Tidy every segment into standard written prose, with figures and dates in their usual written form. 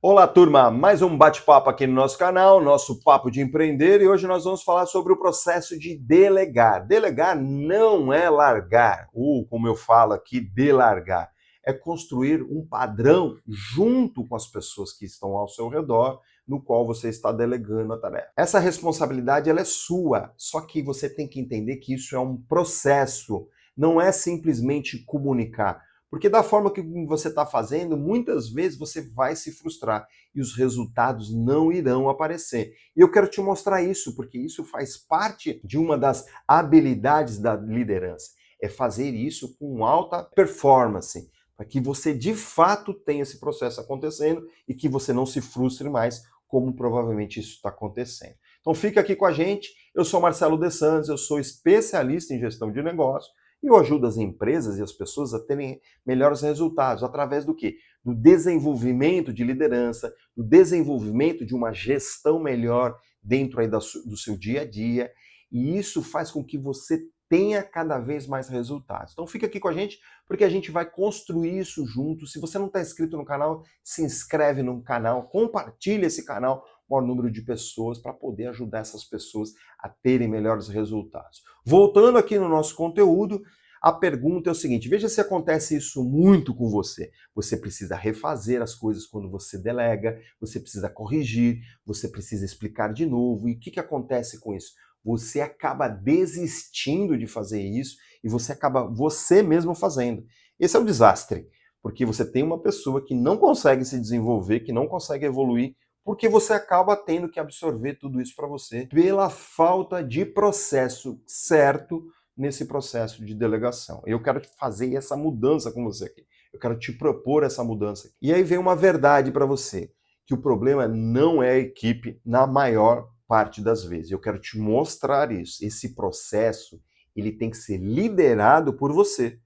Olá, turma! Mais um bate-papo aqui no nosso canal, nosso Papo de Empreender, e hoje nós vamos falar sobre o processo de delegar. Delegar não é largar, ou como eu falo aqui, delargar. É construir um padrão junto com as pessoas que estão ao seu redor, no qual você está delegando a tarefa. Essa responsabilidade ela é sua, só que você tem que entender que isso é um processo, não é simplesmente comunicar. Porque da forma que você está fazendo, muitas vezes você vai se frustrar e os resultados não irão aparecer. E eu quero te mostrar isso, porque isso faz parte de uma das habilidades da liderança. É fazer isso com alta performance, para que você de fato tenha esse processo acontecendo e que você não se frustre mais, como provavelmente isso está acontecendo. Então fica aqui com a gente. Eu sou Marcelo De Santos, eu sou especialista em gestão de negócios e eu ajudo as empresas e as pessoas a terem melhores resultados através do quê? Do desenvolvimento de liderança, do desenvolvimento de uma gestão melhor dentro aí do seu dia a dia, e isso faz com que você tenha cada vez mais resultados. Então fica aqui com a gente, porque a gente vai construir isso junto. Se você não está inscrito no canal, se inscreve no canal, compartilha esse canal com o maior número de pessoas para poder ajudar essas pessoas a terem melhores resultados. Voltando aqui no nosso conteúdo, a pergunta é o seguinte: veja se acontece isso muito com você. Você precisa refazer as coisas quando você delega, você precisa corrigir, você precisa explicar de novo. E o que acontece com isso? Você acaba desistindo de fazer isso e você acaba você mesmo fazendo. Esse é o desastre, porque você tem uma pessoa que não consegue se desenvolver, que não consegue evoluir, porque você acaba tendo que absorver tudo isso para você pela falta de processo certo nesse processo de delegação. Eu quero fazer essa mudança com você aqui. Eu quero te propor essa mudança aqui. E aí vem uma verdade para você, que o problema não é a equipe na maior parte das vezes. Eu quero te mostrar isso. Esse processo, ele tem que ser liderado por você.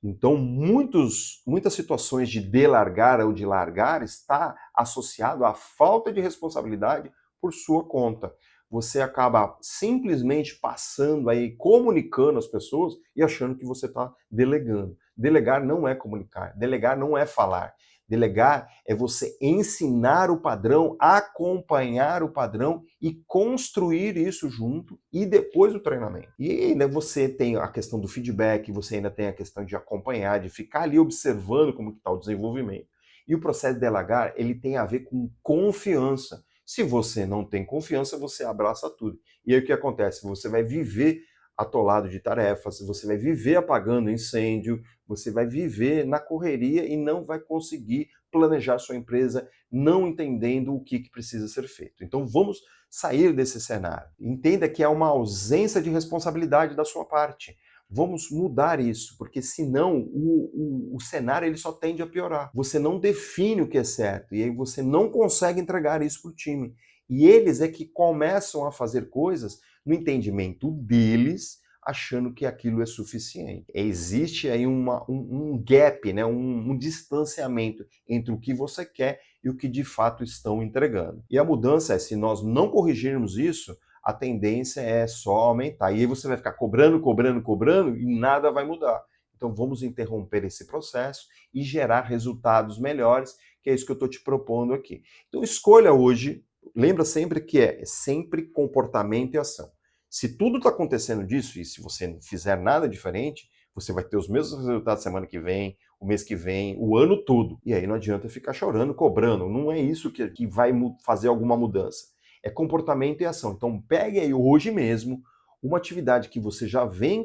Então, muitas situações de delargar ou de largar está associado à falta de responsabilidade por sua conta. Você acaba simplesmente passando aí, comunicando às pessoas e achando que você está delegando. Delegar não é comunicar, delegar não é falar. Delegar é você ensinar o padrão, acompanhar o padrão e construir isso junto e depois do treinamento. E ainda você tem a questão do feedback, você ainda tem a questão de acompanhar, de ficar ali observando como está o desenvolvimento. E o processo de delegar, ele tem a ver com confiança. Se você não tem confiança, você abraça tudo. E aí o que acontece? Você vai viver atolado de tarefas, você vai viver apagando incêndio, você vai viver na correria e não vai conseguir planejar sua empresa, não entendendo o que precisa ser feito. Então vamos sair desse cenário. Entenda que é uma ausência de responsabilidade da sua parte. Vamos mudar isso, porque senão o cenário ele só tende a piorar. Você não define o que é certo e aí você não consegue entregar isso para o time. E eles é que começam a fazer coisas no entendimento deles, achando que aquilo é suficiente. Existe aí um gap, né? um distanciamento entre o que você quer e o que de fato estão entregando. E a mudança é, se nós não corrigirmos isso, a tendência é só aumentar. E aí você vai ficar cobrando, cobrando, cobrando e nada vai mudar. Então vamos interromper esse processo e gerar resultados melhores, que é isso que eu estou te propondo aqui. Então escolha hoje, lembra sempre que é sempre comportamento e ação. Se tudo está acontecendo disso, e se você não fizer nada diferente, você vai ter os mesmos resultados semana que vem, o mês que vem, o ano todo. E aí não adianta ficar chorando, cobrando. Não é isso que vai fazer alguma mudança. É comportamento e ação. Então pegue aí hoje mesmo uma atividade que você já vem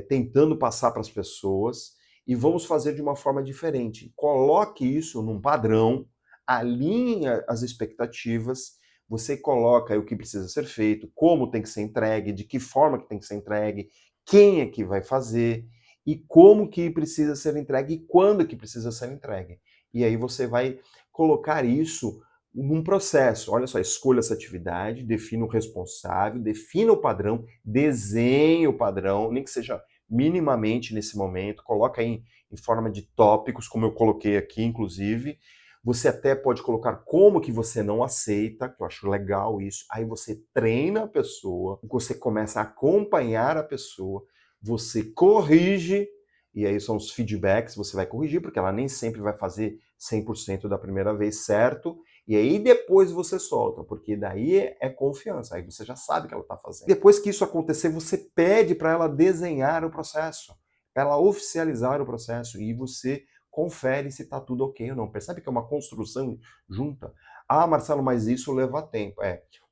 tentando passar para as pessoas e vamos fazer de uma forma diferente. Coloque isso num padrão, alinhe as expectativas, você coloca aí o que precisa ser feito, como tem que ser entregue, de que forma que tem que ser entregue, quem é que vai fazer e como que precisa ser entregue e quando que precisa ser entregue. E aí você vai colocar isso num processo. Olha só, escolha essa atividade, defina o responsável, defina o padrão, desenhe o padrão, nem que seja minimamente nesse momento, coloca aí em forma de tópicos, como eu coloquei aqui, inclusive. Você até pode colocar como que você não aceita, que eu acho legal isso. Aí você treina a pessoa, você começa a acompanhar a pessoa, você corrige, e aí são os feedbacks, você vai corrigir, porque ela nem sempre vai fazer 100% da primeira vez certo, e aí depois você solta, porque daí é confiança, aí você já sabe o que ela está fazendo. Depois que isso acontecer, você pede para ela desenhar o processo, para ela oficializar o processo, e você confere se está tudo ok ou não. Percebe que é uma construção junta? Ah, Marcelo, mas isso leva tempo.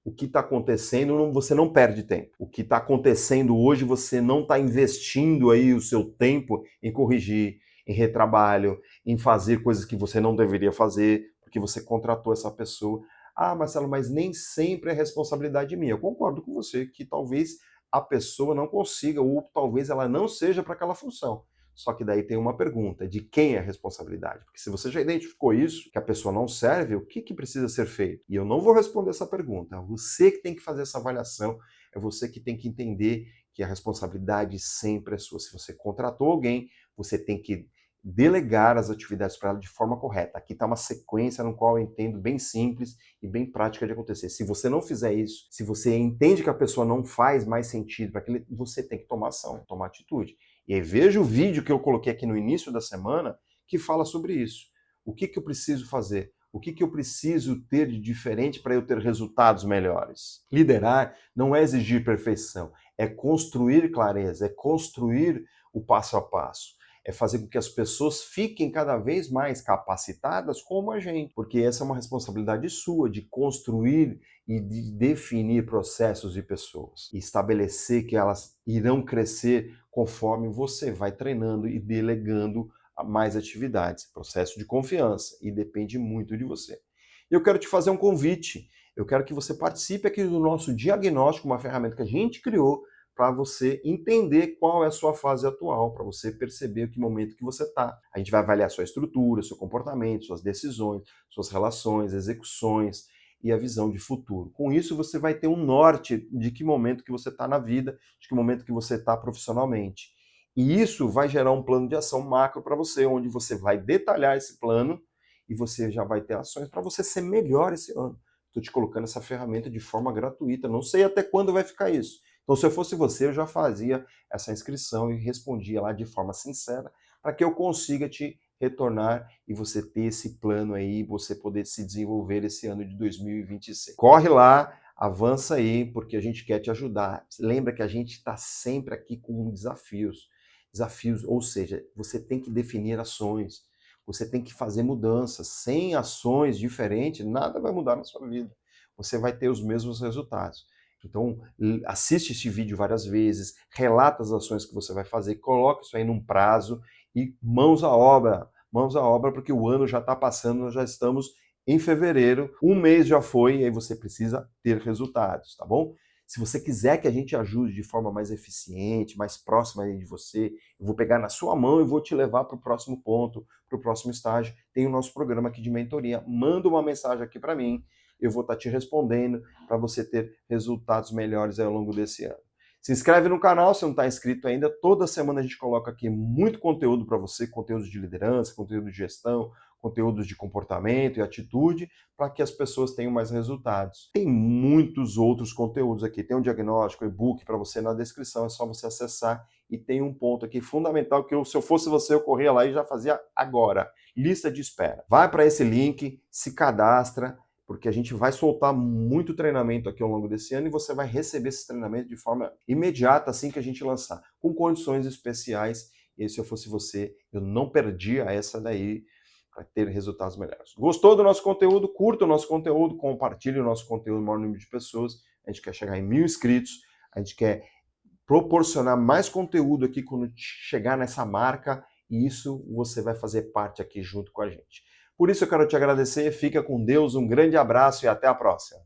O que está acontecendo, você não perde tempo. O que está acontecendo hoje, você não está investindo aí o seu tempo em corrigir, em retrabalho, em fazer coisas que você não deveria fazer, porque você contratou essa pessoa. Ah, Marcelo, mas nem sempre é responsabilidade minha. Eu concordo com você que talvez a pessoa não consiga, ou talvez ela não seja para aquela função. Só que daí tem uma pergunta, de quem é a responsabilidade? Porque se você já identificou isso, que a pessoa não serve, o que precisa ser feito? E eu não vou responder essa pergunta, é você que tem que fazer essa avaliação, é você que tem que entender que a responsabilidade sempre é sua. Se você contratou alguém, você tem que delegar as atividades para ela de forma correta. Aqui está uma sequência no qual eu entendo bem simples e bem prática de acontecer. Se você não fizer isso, se você entende que a pessoa não faz mais sentido para aquele, você tem que tomar ação, tomar atitude. E aí veja o vídeo que eu coloquei aqui no início da semana que fala sobre isso. O que eu preciso fazer? O que eu preciso ter de diferente para eu ter resultados melhores? Liderar não é exigir perfeição, é construir clareza, é construir o passo a passo. É fazer com que as pessoas fiquem cada vez mais capacitadas como a gente, porque essa é uma responsabilidade sua de construir e de definir processos e pessoas, e estabelecer que elas irão crescer conforme você vai treinando e delegando mais atividades. Processo de confiança, e depende muito de você. Eu quero te fazer um convite, eu quero que você participe aqui do nosso diagnóstico, uma ferramenta que a gente criou para você entender qual é a sua fase atual, para você perceber que momento que você está. A gente vai avaliar sua estrutura, seu comportamento, suas decisões, suas relações, execuções e a visão de futuro. Com isso, você vai ter um norte de que momento que você está na vida, de que momento que você está profissionalmente. E isso vai gerar um plano de ação macro para você, onde você vai detalhar esse plano e você já vai ter ações para você ser melhor esse ano. Estou te colocando essa ferramenta de forma gratuita. Não sei até quando vai ficar isso. Então, se eu fosse você, eu já fazia essa inscrição e respondia lá de forma sincera para que eu consiga te retornar e você ter esse plano aí, você poder se desenvolver esse ano de 2026. Corre lá, avança aí, porque a gente quer te ajudar. Lembra que a gente está sempre aqui com desafios. Desafios, ou seja, você tem que definir ações, você tem que fazer mudanças. Sem ações diferentes, nada vai mudar na sua vida. Você vai ter os mesmos resultados. Então, assiste esse vídeo várias vezes, relata as ações que você vai fazer, coloca isso aí num prazo e mãos à obra, porque o ano já está passando, nós já estamos em fevereiro, um mês já foi, e aí você precisa ter resultados, tá bom? Se você quiser que a gente ajude de forma mais eficiente, mais próxima de você, eu vou pegar na sua mão e vou te levar para o próximo ponto, para o próximo estágio. Tem o nosso programa aqui de mentoria. Manda uma mensagem aqui para mim, eu vou estar te respondendo para você ter resultados melhores ao longo desse ano. Se inscreve no canal se não está inscrito ainda. Toda semana a gente coloca aqui muito conteúdo para você, conteúdos de liderança, conteúdo de gestão, conteúdos de comportamento e atitude, para que as pessoas tenham mais resultados. Tem muitos outros conteúdos aqui. Tem um diagnóstico, e-book para você na descrição, é só você acessar. E tem um ponto aqui fundamental que se eu fosse você, eu corria lá e já fazia agora. Lista de espera. Vai para esse link, se cadastra, porque a gente vai soltar muito treinamento aqui ao longo desse ano e você vai receber esse treinamento de forma imediata assim que a gente lançar, com condições especiais. E se eu fosse você, eu não perdia essa daí para ter resultados melhores. Gostou do nosso conteúdo? Curta o nosso conteúdo, compartilhe o nosso conteúdo no maior número de pessoas. A gente quer chegar em 1000 inscritos, a gente quer proporcionar mais conteúdo aqui quando chegar nessa marca, e isso você vai fazer parte aqui junto com a gente. Por isso eu quero te agradecer, fica com Deus, um grande abraço e até a próxima.